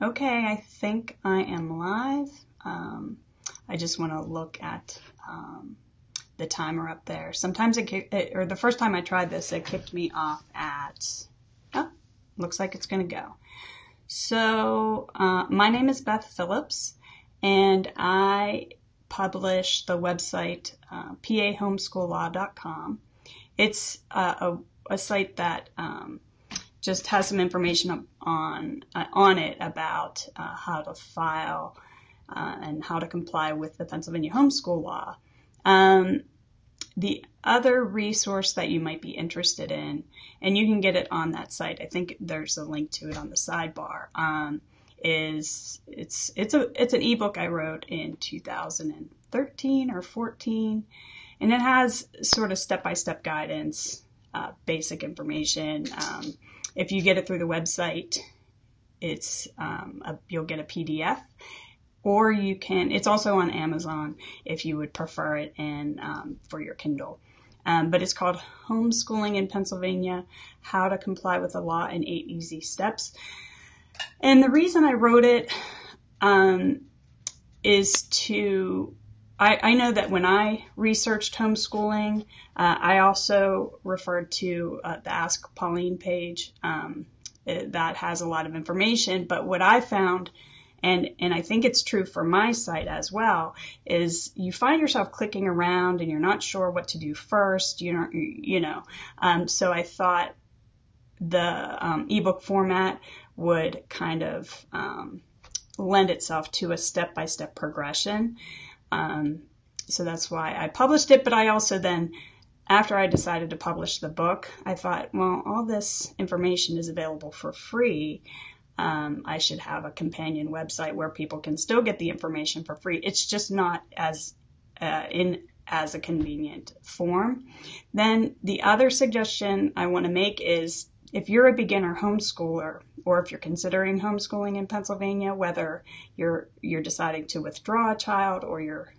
Okay, I think I am live. I just want to look at the timer up there. Sometimes or the first time I tried this, it kicked me off at, looks like it's going to go. So my name is Beth Phillips, and I publish the website pahomesschoollaw.com. It's a site that just has some information on it about how to file and how to comply with the Pennsylvania homeschool law. The other resource that you might be interested in, and you can get it on that site, I think there's a link to it on the sidebar, it's an ebook I wrote in 2013 or 14, and it has sort of step-by-step guidance, basic information. If you get it through the website, you'll get a PDF, or it's also on Amazon if you would prefer it for your Kindle. But it's called Homeschooling in Pennsylvania, How to Comply with the Law in 8 Easy Steps. And the reason I wrote it is I know that when I researched homeschooling, I also referred to the Ask Pauline page that has a lot of information. But what I found, and I think it's true for my site as well, is you find yourself clicking around and you're not sure what to do first. So I thought the ebook format would kind of lend itself to a step-by-step progression. So that's why I published it. But I also then, after I decided to publish the book, I thought, well, all this information is available for free. I should have a companion website where people can still get the information for free. It's just not as a convenient form. Then the other suggestion I want to make is, if you're a beginner homeschooler, or if you're considering homeschooling in Pennsylvania, whether you're deciding to withdraw a child, or your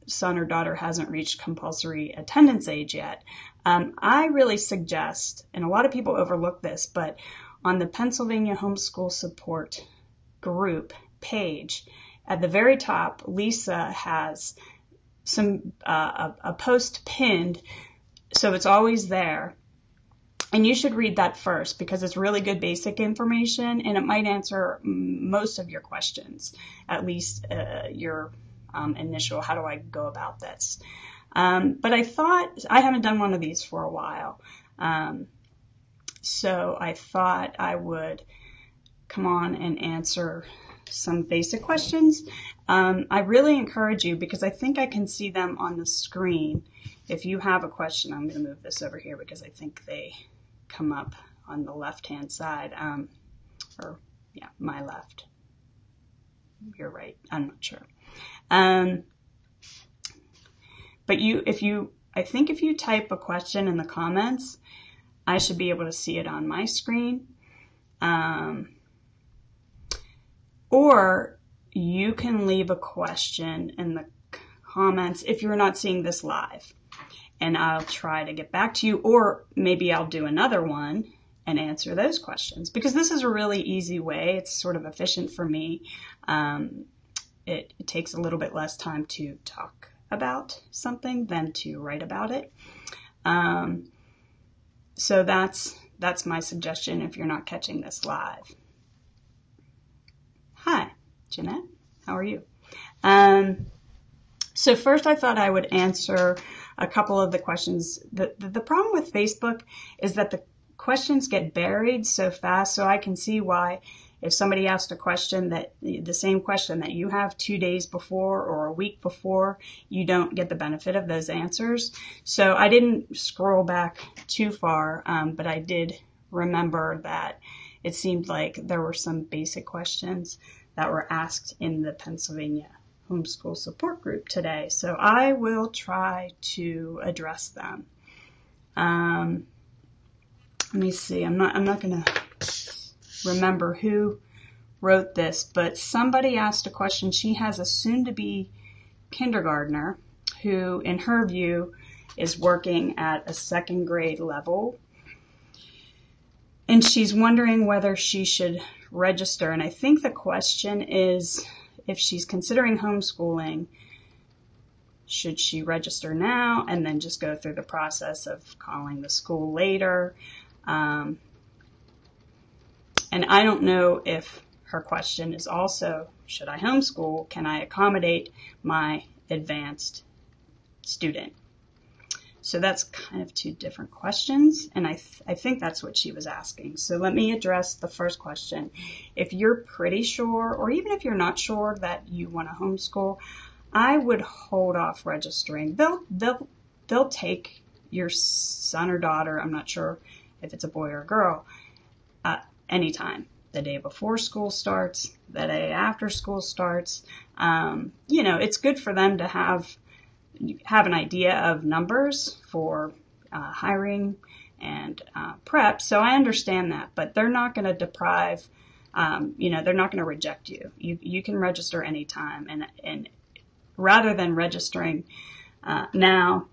son or daughter hasn't reached compulsory attendance age yet, I really suggest, and a lot of people overlook this, but on the Pennsylvania Homeschool Support group page, at the very top, Lisa has a post pinned, so it's always there. And you should read that first, because it's really good basic information, and it might answer most of your questions, at least your initial, how do I go about this? But I thought, I haven't done one of these for a while, so I thought I would come on and answer some basic questions. I really encourage you, because I think I can see them on the screen. If you have a question, I'm going to move this over here because I think they come up on the left-hand side, my left. You're right. I'm not sure. But I think if you type a question in the comments, I should be able to see it on my screen. Or you can leave a question in the comments if you're not seeing this live, and I'll try to get back to you, or maybe I'll do another one and answer those questions, because this is a really easy way. It's sort of efficient for me. It takes a little bit less time to talk about something than to write about it. So that's my suggestion if you're not catching this live. Hi, Jeanette. How are you? So first I thought I would answer a couple of the questions. The problem with Facebook is that the questions get buried so fast, so I can see why if somebody asked a question, the same question that you have 2 days before or a week before, you don't get the benefit of those answers. So I didn't scroll back too far, but I did remember that it seemed like there were some basic questions that were asked in the Pennsylvania Homeschool Support Group today. So I will try to address them. Let me see. I'm not going to remember who wrote this, but somebody asked a question. She has a soon-to-be kindergartner who, in her view, is working at a second grade level. And And she's wondering whether she should register. And I think the question is, if she's considering homeschooling, should she register now and then just go through the process of calling the school later? And I don't know if her question is also, should I homeschool? Can I accommodate my advanced student? So that's kind of two different questions, and I think that's what she was asking. So let me address the first question. If you're pretty sure, or even if you're not sure that you want to homeschool, I would hold off registering. They'll take your son or daughter, I'm not sure if it's a boy or a girl, anytime. The day before school starts, the day after school starts. It's good for them to have an idea of numbers for hiring and prep. So I understand that, but they're not going to deprive, they're not going to reject you. You can register anytime. And rather than registering now,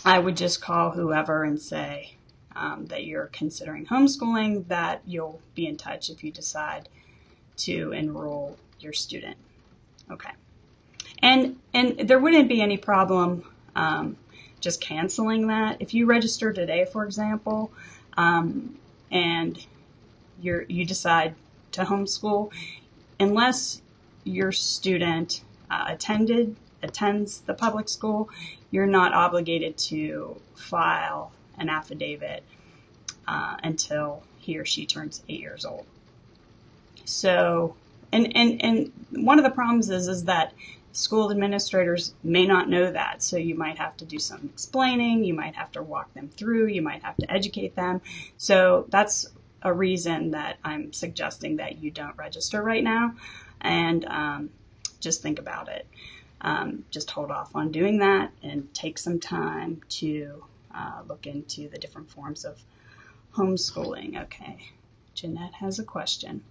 I would just call whoever and say that you're considering homeschooling, that you'll be in touch if you decide to enroll your student. Okay. And there wouldn't be any problem just canceling that. If you register today, for example, and you decide to homeschool, unless your student attends the public school, you're not obligated to file an affidavit until he or she turns 8 years old. So, and one of the problems is that school administrators may not know that, so you might have to do some explaining, you might have to walk them through, you might have to educate them. So that's a reason that I'm suggesting that you don't register right now, and just think about it. Just hold off on doing that and take some time to look into the different forms of homeschooling. Okay, Jeanette has a question.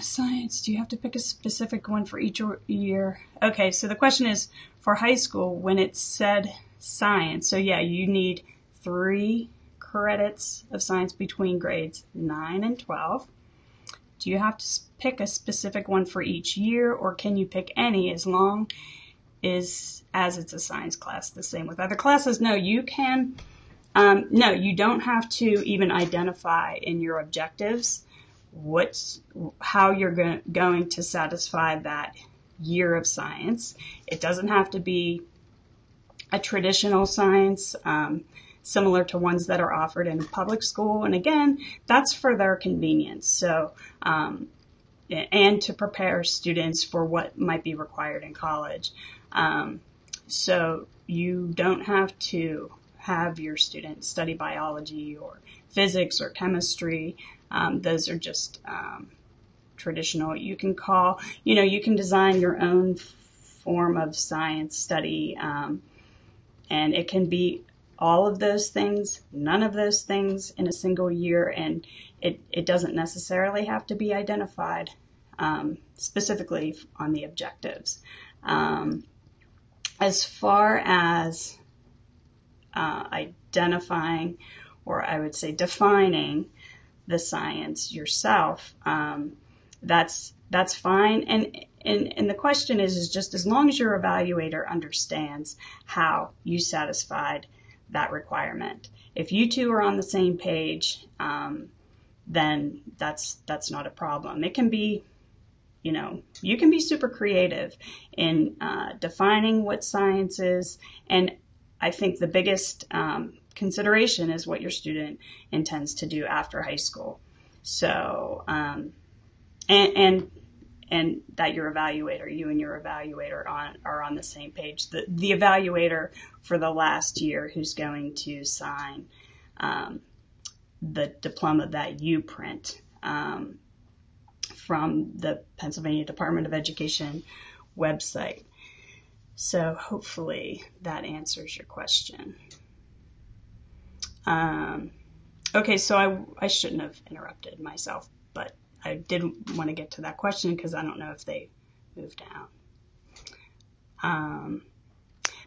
Science, do you have to pick a specific one for each year? Okay, so the question is, for high school, when it said science, so yeah, you need 3 credits of science between grades 9 and 12. Do you have to pick a specific one for each year, or can you pick any as long as it's a science class, the same with other classes? No, you can. No, you don't have to even identify in your objectives how you're going to satisfy that year of science. It doesn't have to be a traditional science, similar to ones that are offered in public school. And again, that's for their convenience. So, and to prepare students for what might be required in college. So you don't have to have your students study biology or physics or chemistry. Those are just traditional. You can you can design your own form of science study, and it can be all of those things, none of those things in a single year, and it doesn't necessarily have to be identified specifically on the objectives. As far as identifying, or I would say defining the science yourself, that's fine. And the question is just as long as your evaluator understands how you satisfied that requirement. If you two are on the same page, then that's not a problem. It can be, you can be super creative in defining what science is, and I think the biggest consideration is what your student intends to do after high school. So, and that your evaluator, you and your evaluator are on the same page. The evaluator for the last year who's going to sign the diploma that you print from the Pennsylvania Department of Education website. So hopefully that answers your question. Okay, so I shouldn't have interrupted myself, but I did want to get to that question because I don't know if they moved down.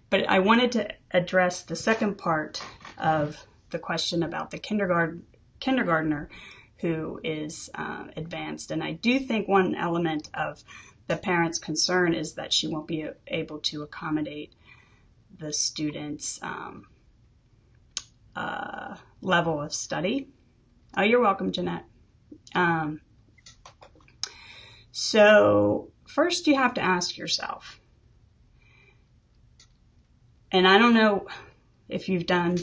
But I wanted to address the second part of the question about the kindergartner who is advanced. And I do think one element of the parent's concern is that she won't be able to accommodate the student's level of study. Oh, you're welcome, Jeanette. So first you have to ask yourself, and I don't know if you've done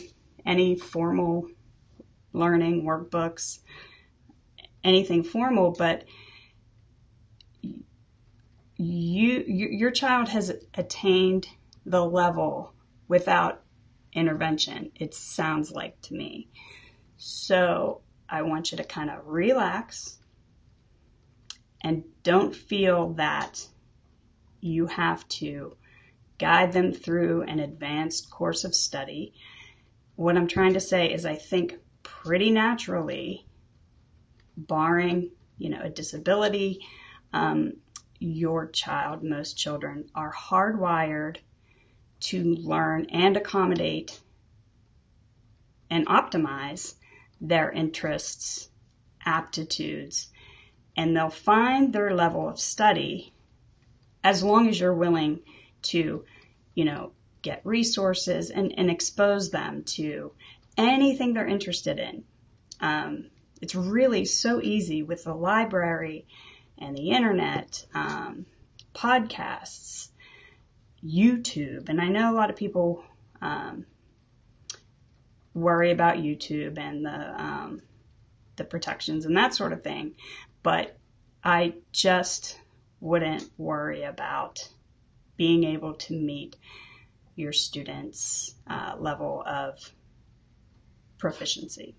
any formal learning, workbooks, anything formal, but your child has attained the level without intervention, it sounds like to me. So I want you to kind of relax and don't feel that you have to guide them through an advanced course of study. What I'm trying to say is I think pretty naturally, barring, a disability, your child, most children, are hardwired to learn and accommodate and optimize their interests, aptitudes, and they'll find their level of study as long as you're willing to, get resources and expose them to anything they're interested in. It's really so easy with the library and the internet, podcasts, YouTube. And I know a lot of people worry about YouTube and the protections and that sort of thing, but I just wouldn't worry about being able to meet your students' level of proficiency.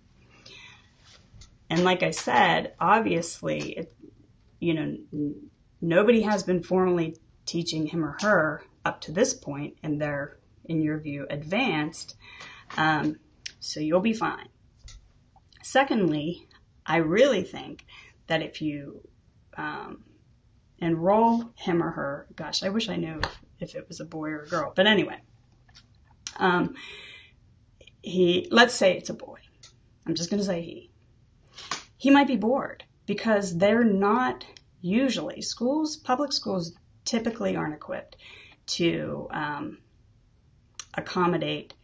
And like I said, obviously, nobody has been formally teaching him or her up to this point, and they're, in your view, advanced. So you'll be fine. Secondly, I really think that if you enroll him or her, gosh, I wish I knew if it was a boy or a girl, but anyway, let's say it's a boy. I'm just going to say he might be bored because they're not usually public schools typically aren't equipped to accommodate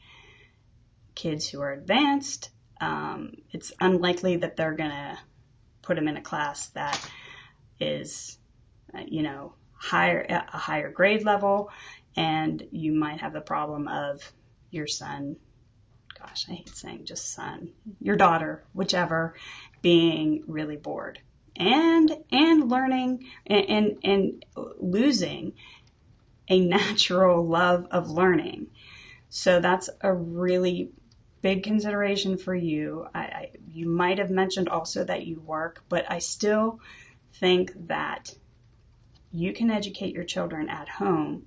kids who are advanced. It's unlikely that they're going to put them in a class that is, a higher grade level, and you might have the problem of your son, gosh, I hate saying just son, your daughter, whichever, being really bored and learning and losing a natural love of learning. So that's a really big consideration for you. You might have mentioned also that you work, but I still think that you can educate your children at home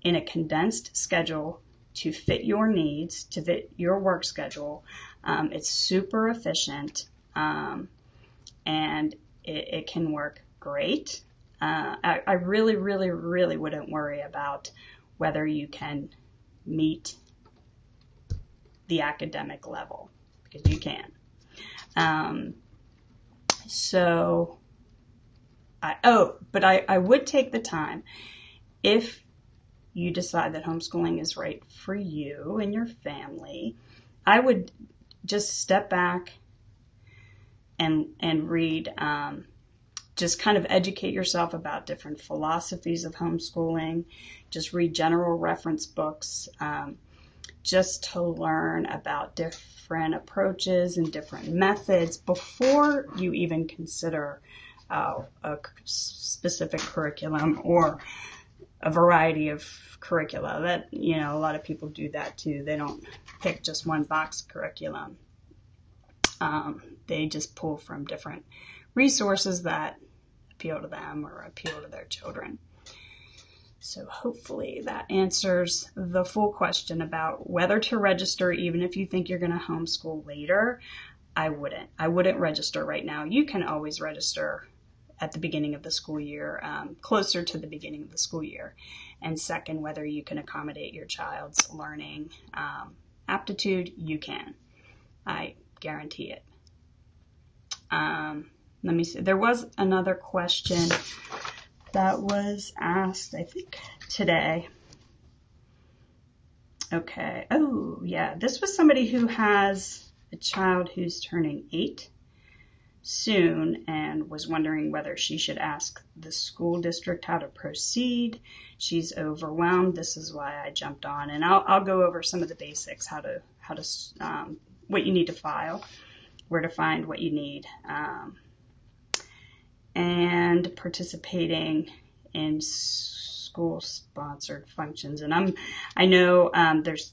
in a condensed schedule to fit your needs, to fit your work schedule. It's super efficient, and it can work great. I really, really, really wouldn't worry about whether you can meet the academic level, because you can. But I would take the time, if you decide that homeschooling is right for you and your family, I would just step back and read, just kind of educate yourself about different philosophies of homeschooling, just read general reference books, just to learn about different approaches and different methods before you even consider a specific curriculum or a variety of curricula. That, a lot of people do that too. They don't pick just one box curriculum. They just pull from different resources that appeal to them or appeal to their children. So hopefully that answers the full question about whether to register, even if you think you're going to homeschool later. I wouldn't register right now. You can always register at the beginning of the school year, closer to the beginning of the school year. And second, whether you can accommodate your child's learning aptitude, you can. I guarantee it. Let me see. There was another question that was asked, I think, today. Okay. Oh, yeah. This was somebody who has a child who's turning 8 soon and was wondering whether she should ask the school district how to proceed. She's overwhelmed. This is why I jumped on, and I'll go over some of the basics, how to what you need to file, where to find what you need, and participating in school-sponsored functions. And I know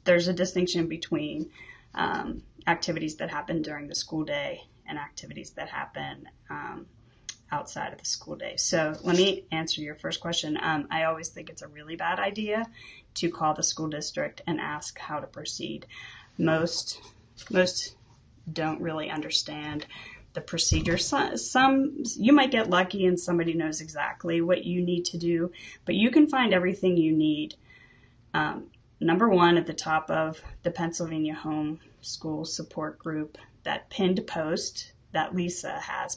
there's a distinction between activities that happen during the school day and activities that happen outside of the school day. So let me answer your first question. I always think it's a really bad idea to call the school district and ask how to proceed. Most don't really understand the procedure. Some you might get lucky and somebody knows exactly what you need to do, but you can find everything you need. Number one, at the top of the Pennsylvania Homeschool Support Group, that pinned post that Lisa has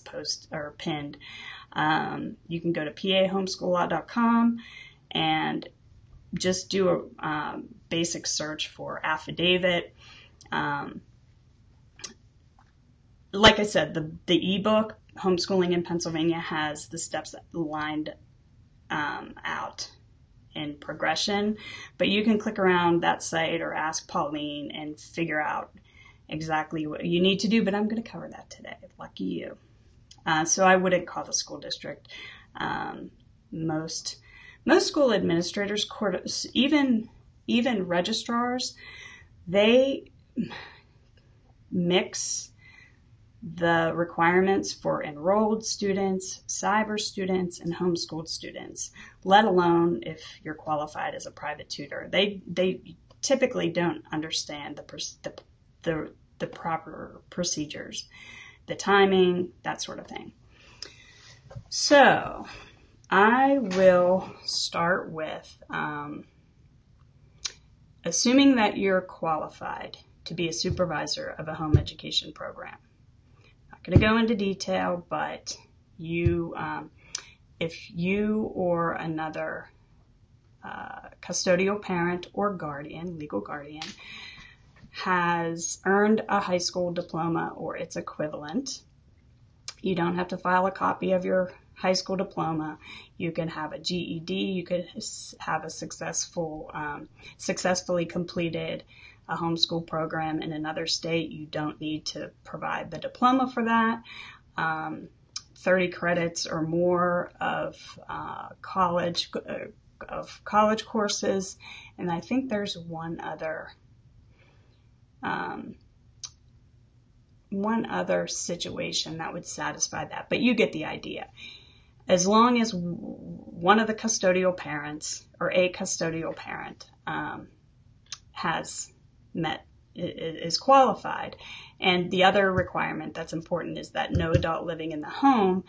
pinned. You can go to pahomeschool.com and just do a basic search for Affidavit. Like I said, the ebook, Homeschooling in Pennsylvania, has the steps lined out in progression, but you can click around that site or ask Pauline and figure out exactly what you need to do, but I'm going to cover that today. Lucky you. So I wouldn't call the school district. Most school administrators, even registrars, they mix the requirements for enrolled students, cyber students, and homeschooled students, let alone if you're qualified as a private tutor. They typically don't understand the proper procedures, the timing, that sort of thing. So I will start with assuming that you're qualified to be a supervisor of a home education program. Not going to go into detail, but if you or another custodial parent or guardian, legal guardian, has earned a high school diploma or its equivalent, you don't have to file a copy of your high school diploma. You can have a GED. You could have a successfully completed a homeschool program in another state. You don't need to provide the diploma for that. 30 credits or more of college courses, and I think there's one other situation that would satisfy that, but you get the idea. As long as one of the custodial parents or a custodial parent is qualified. And the other requirement that's important is that no adult living in the home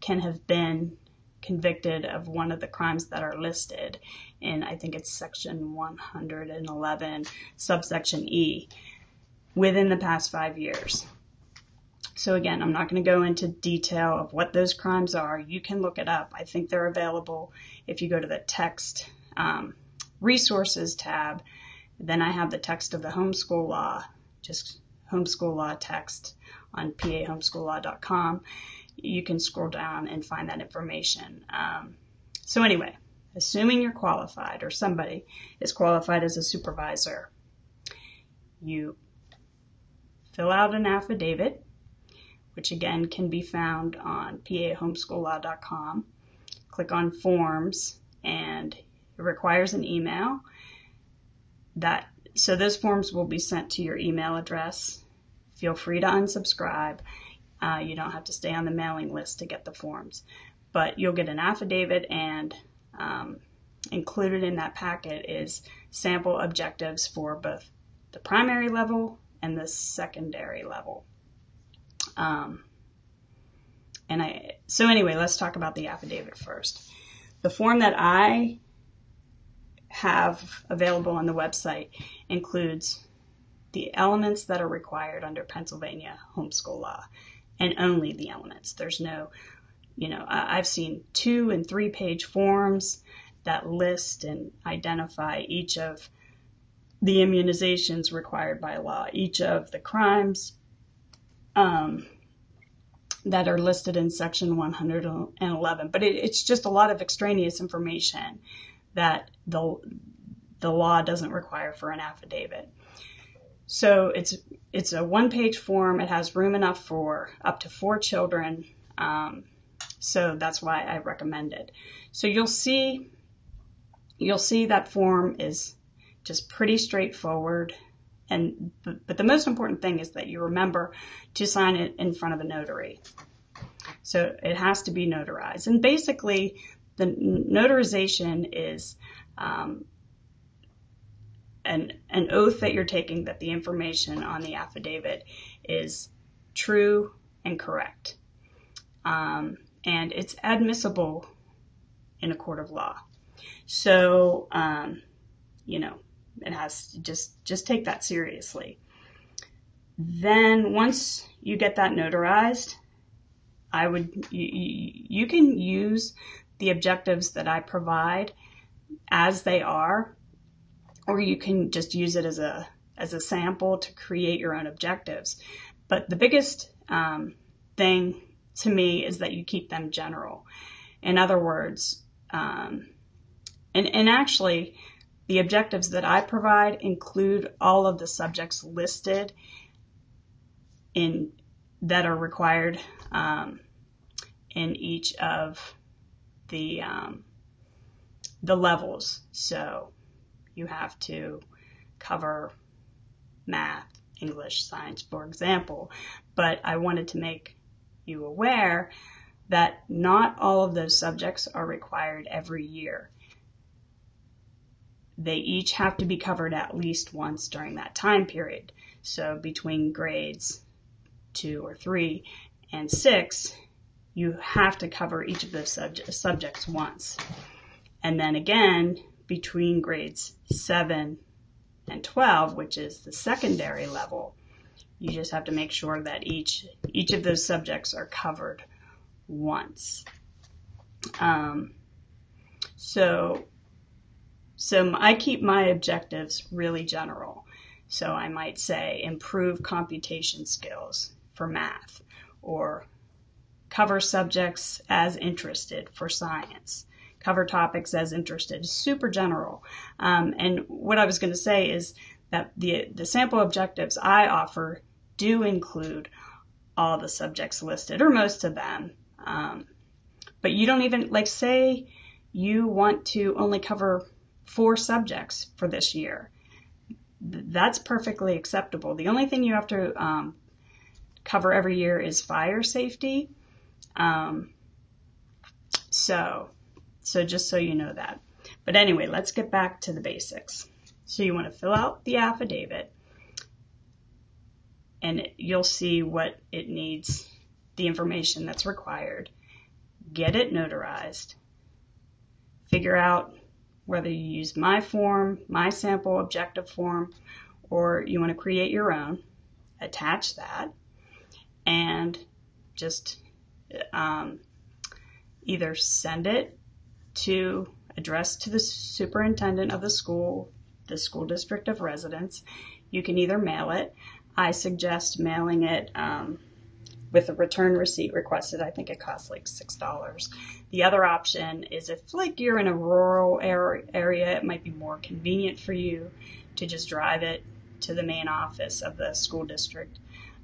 can have been convicted of one of the crimes that are listed in, I think it's section 111, subsection E, within the past 5 years. So again, I'm not going to go into detail of what those crimes are. You can look it up. I think they're available if you go to the text resources tab. Then I have the text of the homeschool law, just homeschool law text on pahomeschool.com. You can scroll down and find that information. So anyway, assuming you're qualified or somebody is qualified as a supervisor, you fill out an affidavit, which again can be found on pahomeschool.com. Click on forms, and it requires an email. So those forms will be sent to your email address. Feel free to unsubscribe. You don't have to stay on the mailing list to get the forms, but you'll get an affidavit, and included in that packet is sample objectives for both the primary level and the secondary level. So anyway, let's talk about the affidavit first. The form that I have available on the website includes the elements that are required under Pennsylvania homeschool law, and only the elements. There's no, I've seen 2- and 3-page forms that list and identify each of the immunizations required by law, each of the crimes that are listed in Section 111. But it's just a lot of extraneous information that the law doesn't require for an affidavit. So it's a 1-page form. It has room enough for up to 4 children. So that's why I recommend it. So you'll see that form is just pretty straightforward. But the most important thing is that you remember to sign it in front of a notary. So it has to be notarized. And basically, the notarization is an oath that you're taking that the information on the affidavit is true and correct. And it's admissible in a court of law. So, it has to just take that seriously. Then once you get that notarized, you can use the objectives that I provide as they are, or you can just use it as a sample to create your own objectives. But the biggest thing to me is that you keep them general. In other words, and actually, the objectives that I provide include all of the subjects listed that are required in each of the levels. So you have to cover math, English, science, for example. But I wanted to make you aware that not all of those subjects are required every year. They each have to be covered at least once during that time period. So between grades 2 or 3 and 6, you have to cover each of those subjects once. And then again, between grades 7 and 12, which is the secondary level, you just have to make sure that each of those subjects are covered once. So I keep my objectives really general. So I might say improve computation skills for math, or cover subjects as interested for science, cover topics as interested, super general. And what I was going to say is that the sample objectives I offer do include all the subjects listed, or most of them. But you don't even, say you want to only cover 4 subjects for this year. That's perfectly acceptable. The only thing you have to cover every year is fire safety. So just so you know that. But anyway, let's get back to the basics. So you want to fill out the affidavit, and you'll see what it needs, the information that's required. Get it notarized. Figure out whether you use my form, my sample objective form, or you want to create your own. Attach that, and just either send it addressed to the superintendent of the school district of residence. You can either mail it. I suggest mailing it with a return receipt requested. I think it costs like $6. The other option is if you're in a rural area, it might be more convenient for you to just drive it to the main office of the school district,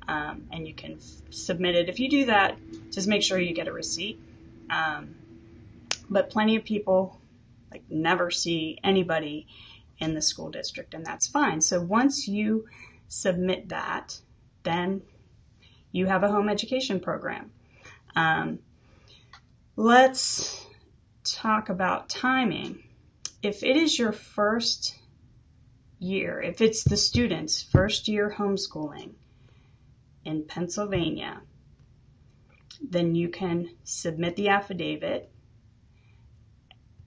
and you can submit it. If you do that, just make sure you get a receipt. But plenty of people never see anybody in the school district, and that's fine. So once you submit that, then you have a home education program. Let's talk about timing. If it is your first year, if it's the student's first year homeschooling in Pennsylvania, then you can submit the affidavit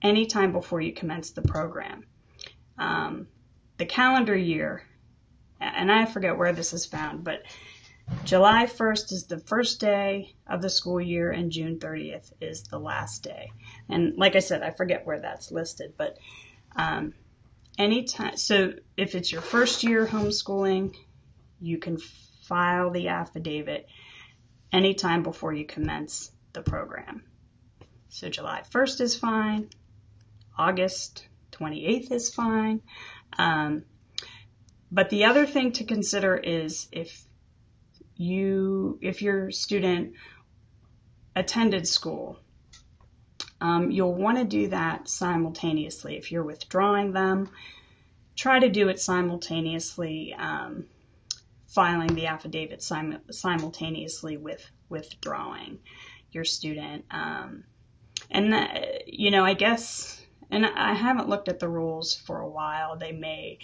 anytime before you commence the program. The calendar year and I forget where this is found, but July 1st is the first day of the school year and June 30th is the last day. And like I said, I forget where that's listed, but anytime. So if it's your first year homeschooling, you can file the affidavit anytime before you commence the program. So July 1st is fine. August 28th is fine. But the other thing to consider is if your student attended school, you'll want to do that simultaneously. If you're withdrawing them, try to do it simultaneously, filing the affidavit simultaneously with withdrawing your student. And that, I guess, and I haven't looked at the rules for a while. They may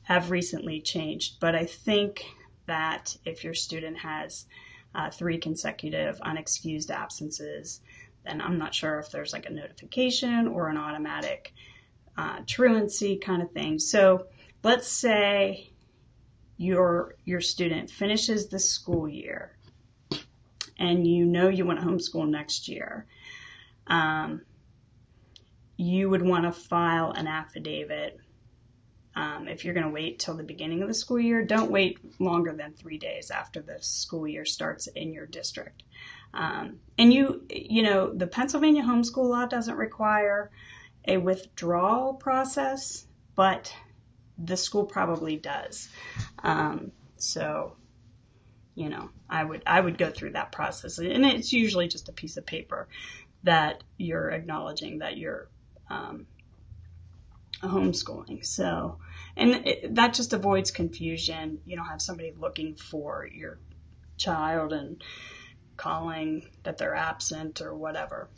have recently changed, but I think that if your student has 3 consecutive unexcused absences, then I'm not sure if there's like a notification or an automatic truancy kind of thing. So let's say your student finishes the school year and you want to homeschool next year. You would want to file an affidavit. If you're going to wait till the beginning of the school year, don't wait longer than 3 days after the school year starts in your district. And the Pennsylvania homeschool law doesn't require a withdrawal process, but the school probably does. So, I would go through that process, and it's usually just a piece of paper that you're acknowledging that you're homeschooling. So, and that just avoids confusion. You don't have somebody looking for your child and calling that they're absent or whatever.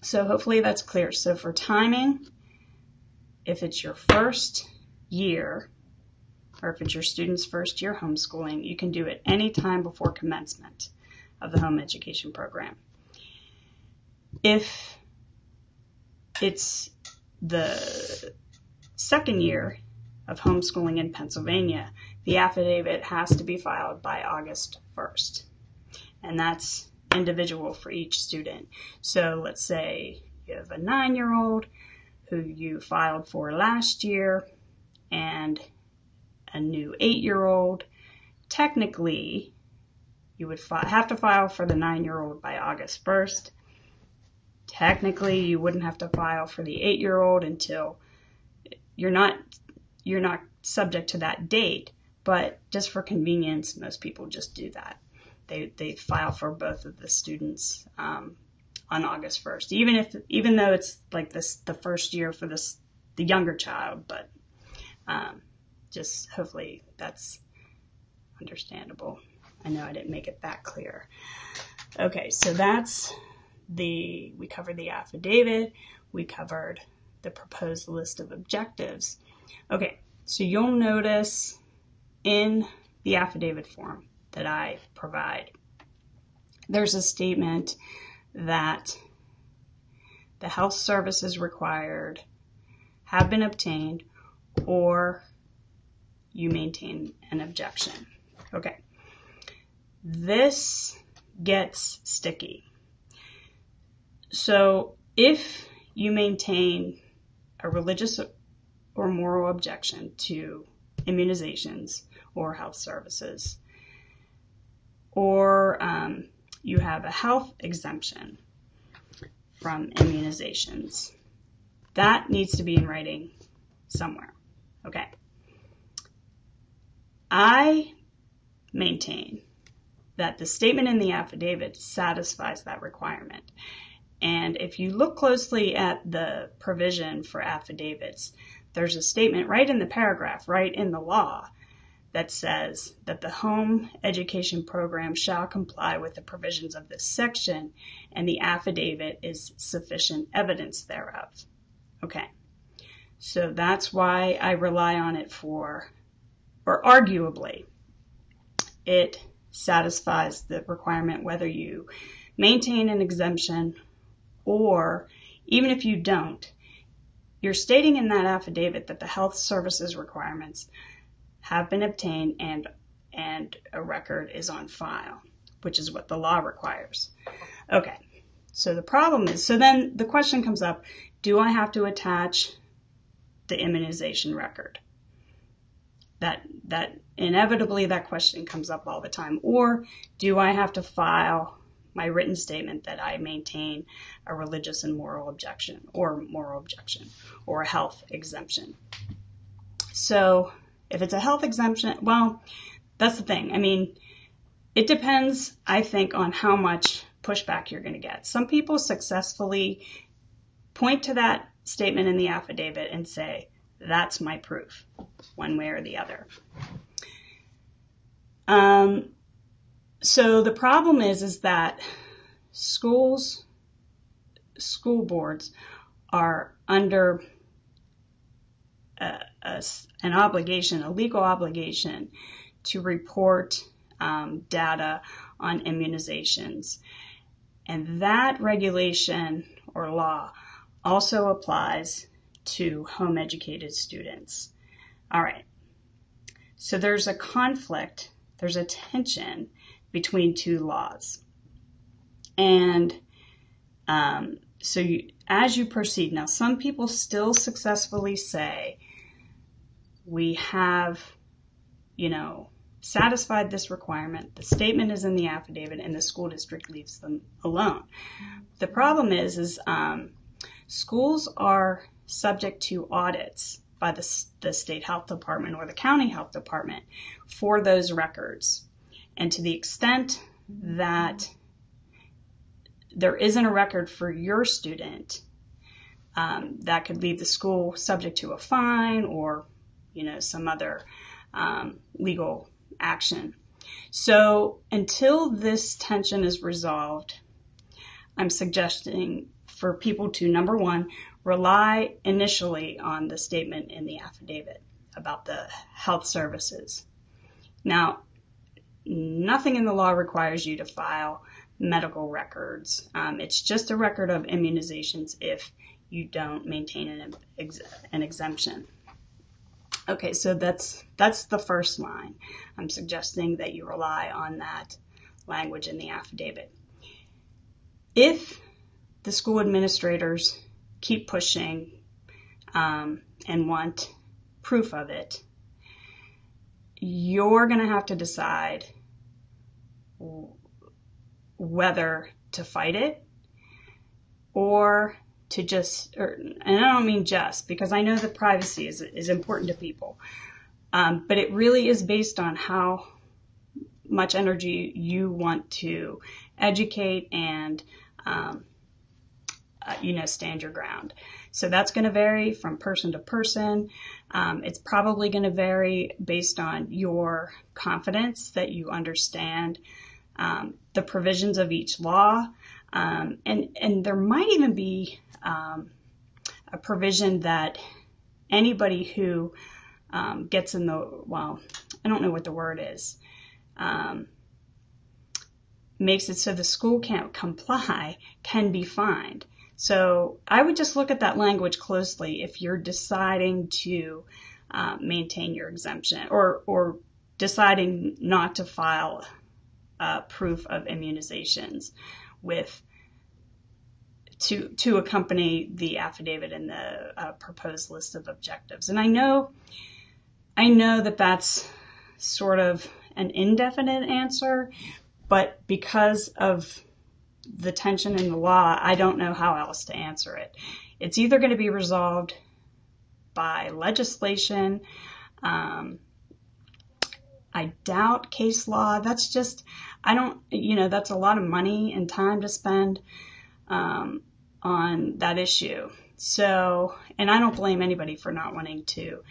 So hopefully that's clear. So for timing, if it's your first year, or if it's your student's first year homeschooling, you can do it any time before commencement of the home education program. If it's the second year of homeschooling in Pennsylvania, the affidavit has to be filed by August 1st. And that's individual for each student. So let's say you have a 9-year-old who you filed for last year and a new 8-year-old. Technically, you would have to file for the 9-year-old by August 1st. Technically, you wouldn't have to file for the 8-year-old until you're not subject to that date, but just for convenience, most people just do that. They file for both of the students on August 1st, even though it's like the first year for the younger child, but just hopefully that's understandable. I know I didn't make it that clear. Okay, so we covered the affidavit, we covered the proposed list of objectives. Okay, so you'll notice in the affidavit form that I provide, there's a statement that the health services required have been obtained or you maintain an objection. Okay, this gets sticky. So if you maintain a religious or moral objection to immunizations or health services, or you have a health exemption from immunizations, that needs to be in writing somewhere. Okay. I maintain that the statement in the affidavit satisfies that requirement. And if you look closely at the provision for affidavits, there's a statement right in the paragraph, right in the law, that says that the home education program shall comply with the provisions of this section, and the affidavit is sufficient evidence thereof. Okay, so that's why I rely on it or arguably, it satisfies the requirement whether you maintain an exemption or even if you don't, you're stating in that affidavit that the health services requirements have been obtained and a record is on file, which is what the law requires. Okay, so the problem is, so then the question comes up, do I have to attach the immunization record? That inevitably that question comes up all the time. Or do I have to file my written statement that I maintain a religious and moral objection or a health exemption? So if it's a health exemption, well, that's the thing. I mean, it depends, I think, on how much pushback you're going to get. Some people successfully point to that statement in the affidavit and say, that's my proof, one way or the other. So the problem is that school boards are under an obligation, a legal obligation, to report data on immunizations. And that regulation or law also applies to home educated students. All right. So there's a conflict, there's a tension between two laws. And as you proceed, now some people still successfully say, we have, satisfied this requirement, the statement is in the affidavit, and the school district leaves them alone. The problem is schools are subject to audits by the state health department or the county health department for those records. And to the extent that there isn't a record for your student, that could leave the school subject to a fine or, some other legal action. So until this tension is resolved, I'm suggesting for people to, number one, rely initially on the statement in the affidavit about the health services. Now, nothing in the law requires you to file medical records. It's just a record of immunizations if you don't maintain an exemption. Okay, so that's the first line. I'm suggesting that you rely on that language in the affidavit. If the school administrators keep pushing and want proof of it, you're going to have to decide whether to fight it or to and I don't mean just, because I know that privacy is important to people, but it really is based on how much energy you want to educate and stand your ground. So that's going to vary from person to person. It's probably going to vary based on your confidence that you understand the provisions of each law. And there might even be a provision that anybody who gets in I don't know what the word is, makes it so the school can't comply, can be fined. So I would just look at that language closely if you're deciding to maintain your exemption or deciding not to file proof of immunizations to accompany the affidavit and the proposed list of objectives. And I know that that's sort of an indefinite answer, but because of the tension in the law, I don't know how else to answer it. It's either going to be resolved by legislation. I doubt case law. That's just, that's a lot of money and time to spend on that issue. So, and I don't blame anybody for not wanting to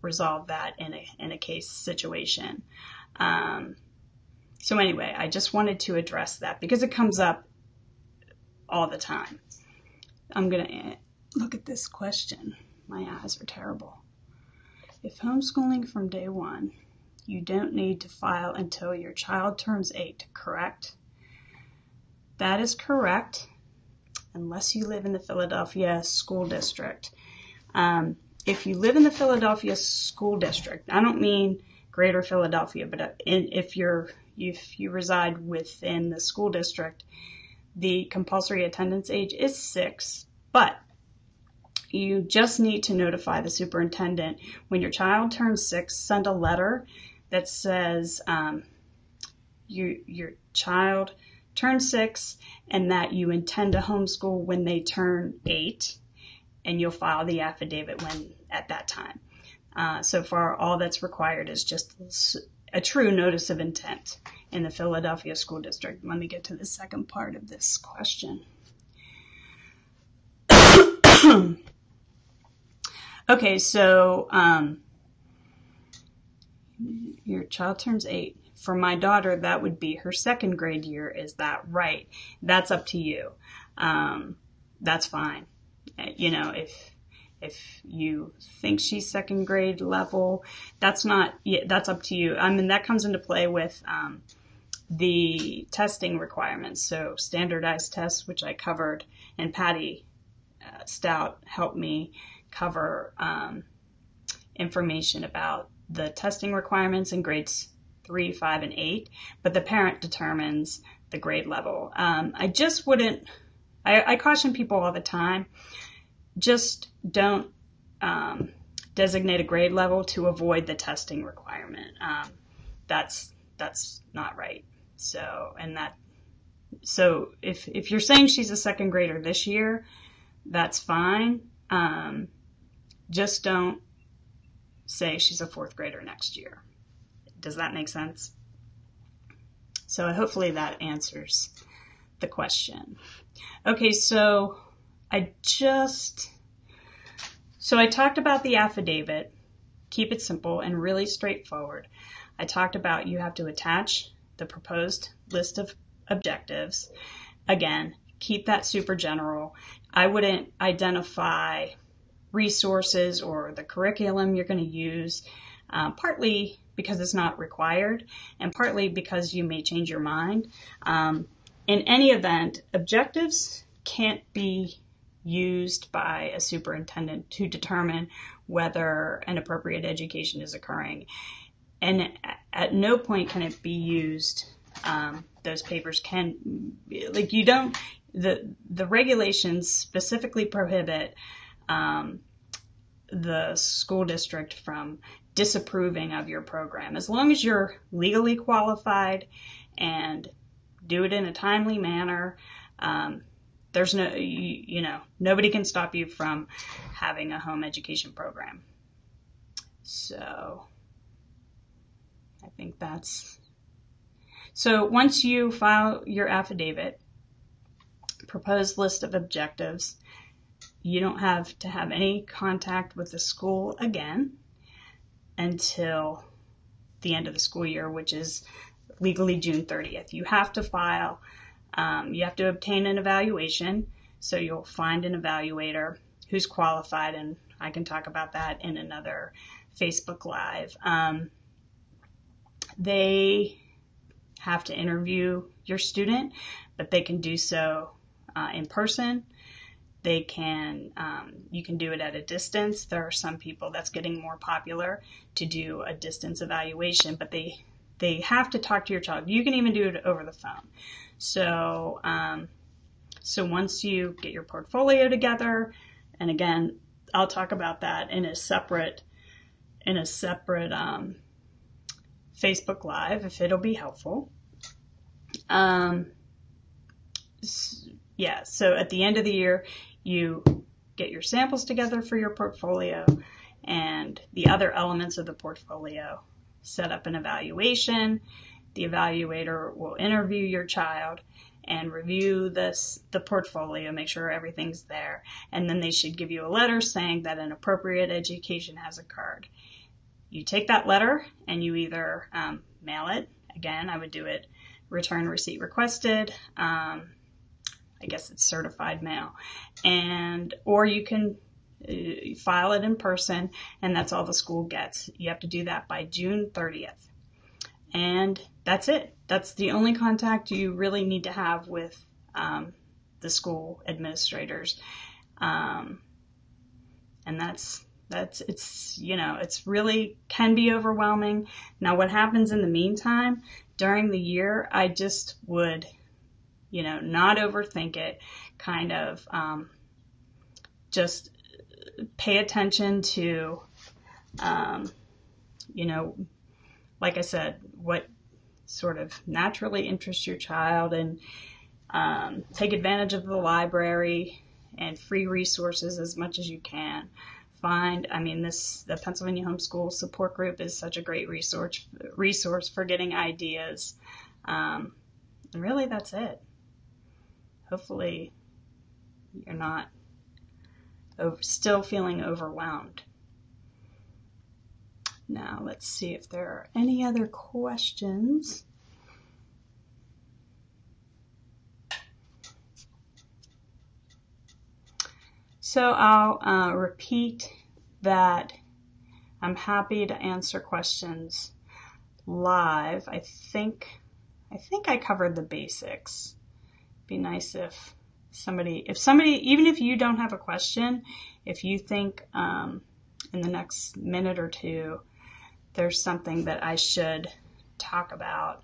resolve that in a case situation. So anyway, I just wanted to address that because it comes up all the time. I'm going to look at this question. My eyes are terrible. If homeschooling from day one, you don't need to file until your child turns 8, correct? That is correct, unless you live in the Philadelphia school district. if you live in the Philadelphia school district, I don't mean Greater Philadelphia, but if you reside within the school district, the compulsory attendance age is 6, but you just need to notify the superintendent when your child turns 6. Send a letter that says your child turned 6 and that you intend to homeschool when they turn 8, and you'll file the affidavit at that time. So far, all that's required is just a true notice of intent in the Philadelphia School District. Let me get to the second part of this question. Okay, so your child turns 8. For my daughter, that would be her 2nd grade year. Is that right? That's up to you. That's fine. If you think she's 2nd grade level, that's up to you. I mean, that comes into play with the testing requirements. So standardized tests, which I covered, and Patty Stout helped me cover information about the testing requirements in grades 3, 5, and 8, but the parent determines the grade level. I caution people all the time, just don't designate a grade level to avoid the testing requirement. That's not right. So if you're saying she's a 2nd grader this year, that's fine. Just don't say she's a 4th grader next year. Does that make sense? So hopefully that answers the question. Okay, so I talked about the affidavit. Keep it simple and really straightforward. I talked about you have to attach the proposed list of objectives. Again, keep that super general. I wouldn't identify resources or the curriculum you're going to use, partly because it's not required and partly because you may change your mind. In any event, objectives can't be used by a superintendent to determine whether an appropriate education is occurring. And at no point can it be used, those papers the regulations specifically prohibit the school district from disapproving of your program. As long as you're legally qualified and do it in a timely manner, there's nobody can stop you from having a home education program. So I think so once you file your affidavit, proposed list of objectives, you don't have to have any contact with the school again until the end of the school year, which is legally June 30th. You have to file, you have to obtain an evaluation. So you'll find an evaluator who's qualified, and I can talk about that in another Facebook Live. They have to interview your student, but they can do so in person. You can do it at a distance. There are some people that's getting more popular to do a distance evaluation, but they have to talk to your child. You can even do it over the phone. So once you get your portfolio together, and again, I'll talk about that in a separate Facebook Live if it'll be helpful. So at the end of the year, you get your samples together for your portfolio and the other elements of the portfolio. Set up an evaluation. The evaluator will interview your child and review the portfolio, make sure everything's there, and then they should give you a letter saying that an appropriate education has occurred. You take that letter and you either mail it. Again, I would do it return receipt requested. I guess it's certified mail, or you can file it in person, and that's all the school gets. You have to do that by June 30th. And that's it. That's the only contact you really need to have with the school administrators. And that's it's really can be overwhelming. Now, what happens in the meantime during the year, I just would, not overthink it, kind of, just pay attention to, like I said, what sort of naturally interests your child, and take advantage of the library and free resources as much as you can. The Pennsylvania Homeschool Support Group is such a great resource for getting ideas. And really, that's it. Hopefully, you're not still feeling overwhelmed. Now, let's see if there are any other questions. So I'll repeat that I'm happy to answer questions live. I think I covered the basics. It'd be nice if somebody, even if you don't have a question, if you think in the next minute or two there's something that I should talk about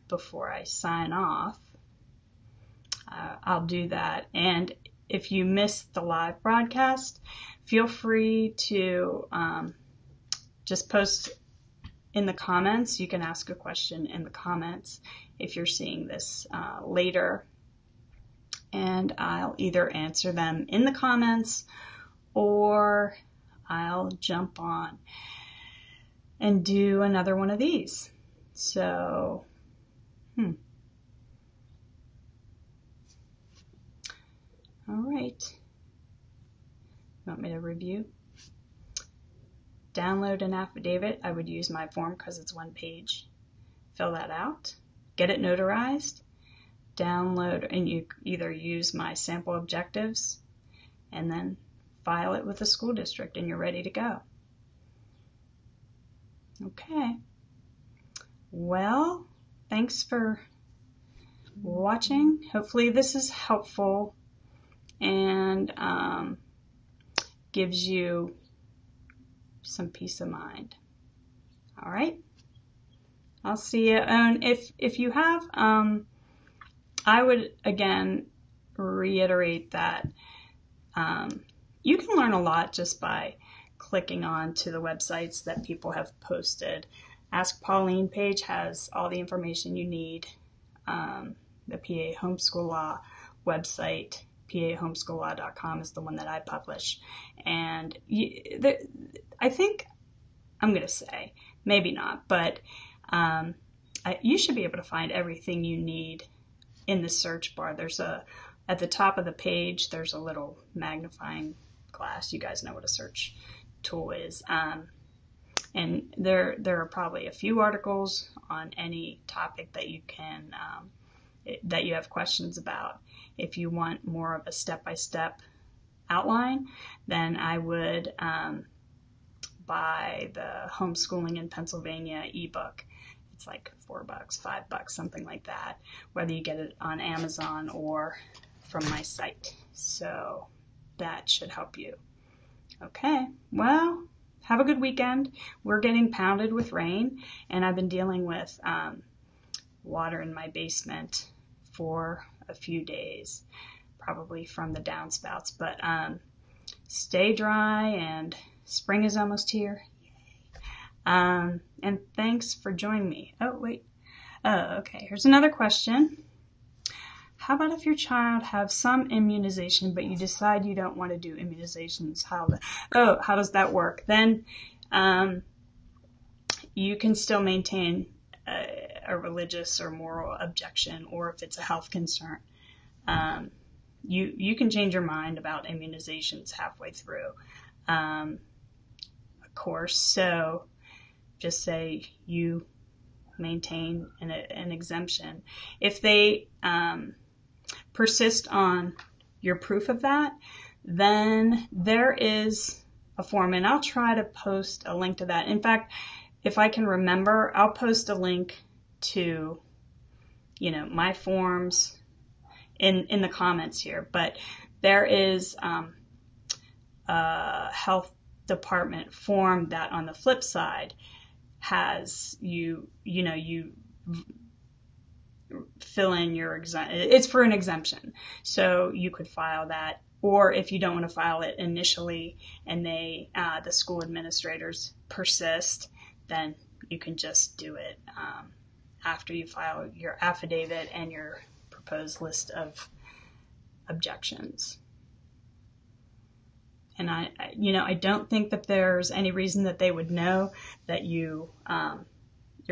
before I sign off, I'll do that. And if you missed the live broadcast, feel free to just post in the comments. You can ask a question in the comments if you're seeing this later. And I'll either answer them in the comments or I'll jump on and do another one of these. So, all right. You want me to review? Download an affidavit. I would use my form because it's one page. Fill that out. Get it notarized. Download, and you either use my sample objectives and then file it with the school district, and you're ready to go. Okay. Well, thanks for watching. Hopefully this is helpful and gives you some peace of mind. All right. I'll see you. And if you have, I would again reiterate that you can learn a lot just by clicking on to the websites that people have posted. Ask Pauline page has all the information you need. The PA Homeschool Law website, pahomeschoollaw.com, is the one that I publish. And I think, I'm going to say, maybe not, but you should be able to find everything you need in the search bar. At the top of the page, there's a little magnifying glass. You guys know what a search tool is. And there are probably a few articles on any topic that you can, that you have questions about. If you want more of a step-by-step outline, then I would buy the Homeschooling in Pennsylvania ebook. It's like $4, $5, something like that, whether you get it on Amazon or from my site. So that should help you. Okay, well, have a good weekend. We're getting pounded with rain, and I've been dealing with water in my basement for a few days, probably from the downspouts. But stay dry, and spring is almost here. And thanks for joining me. Oh, wait. Okay, here's another question. How about if your child has some immunization, but you decide you don't want to do immunizations? How does that work? Then you can still maintain a religious or moral objection, or if it's a health concern. You can change your mind about immunizations halfway through a course. So just say you maintain an exemption. If they persist on your proof of that, then there is a form, and I'll try to post a link to that. In fact, if I can remember, I'll post a link to, my forms in the comments here. But there is a health department form that on the flip side has you fill in your it's for an exemption. So you could file that, or if you don't want to file it initially and the school administrators persist, then you can just do it after you file your affidavit and your proposed list of objections. And I don't think that there's any reason that they would know that your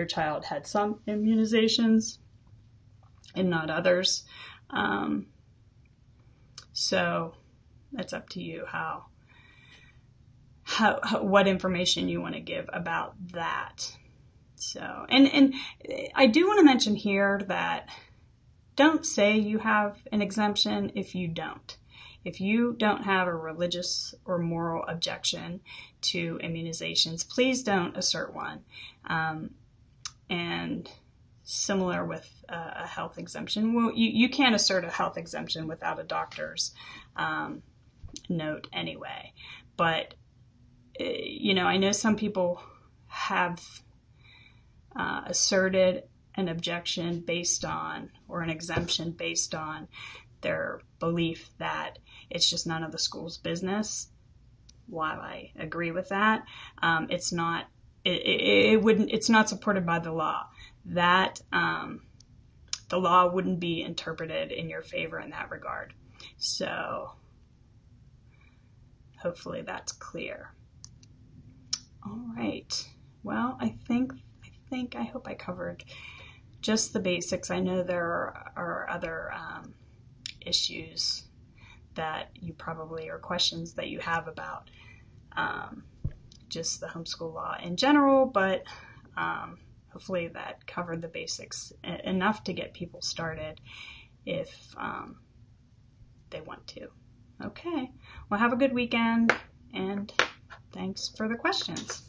child had some immunizations and not others. So that's up to you how what information you want to give about that. So, and I do want to mention here that don't say you have an exemption if you don't. If you don't have a religious or moral objection to immunizations, please don't assert one. And similar with a health exemption, well, you can't assert a health exemption without a doctor's note anyway. But, I know some people have asserted an objection based on, or an exemption based on, their belief that it's just none of the school's business. While I agree with that, it's not supported by the law. That the law wouldn't be interpreted in your favor in that regard. So hopefully that's clear. All right. Well, I hope I covered just the basics. I know there are other issues that you probably, or questions that you have about just the homeschool law in general, but hopefully that covered the basics enough to get people started if they want to. Okay, well, have a good weekend, and thanks for the questions.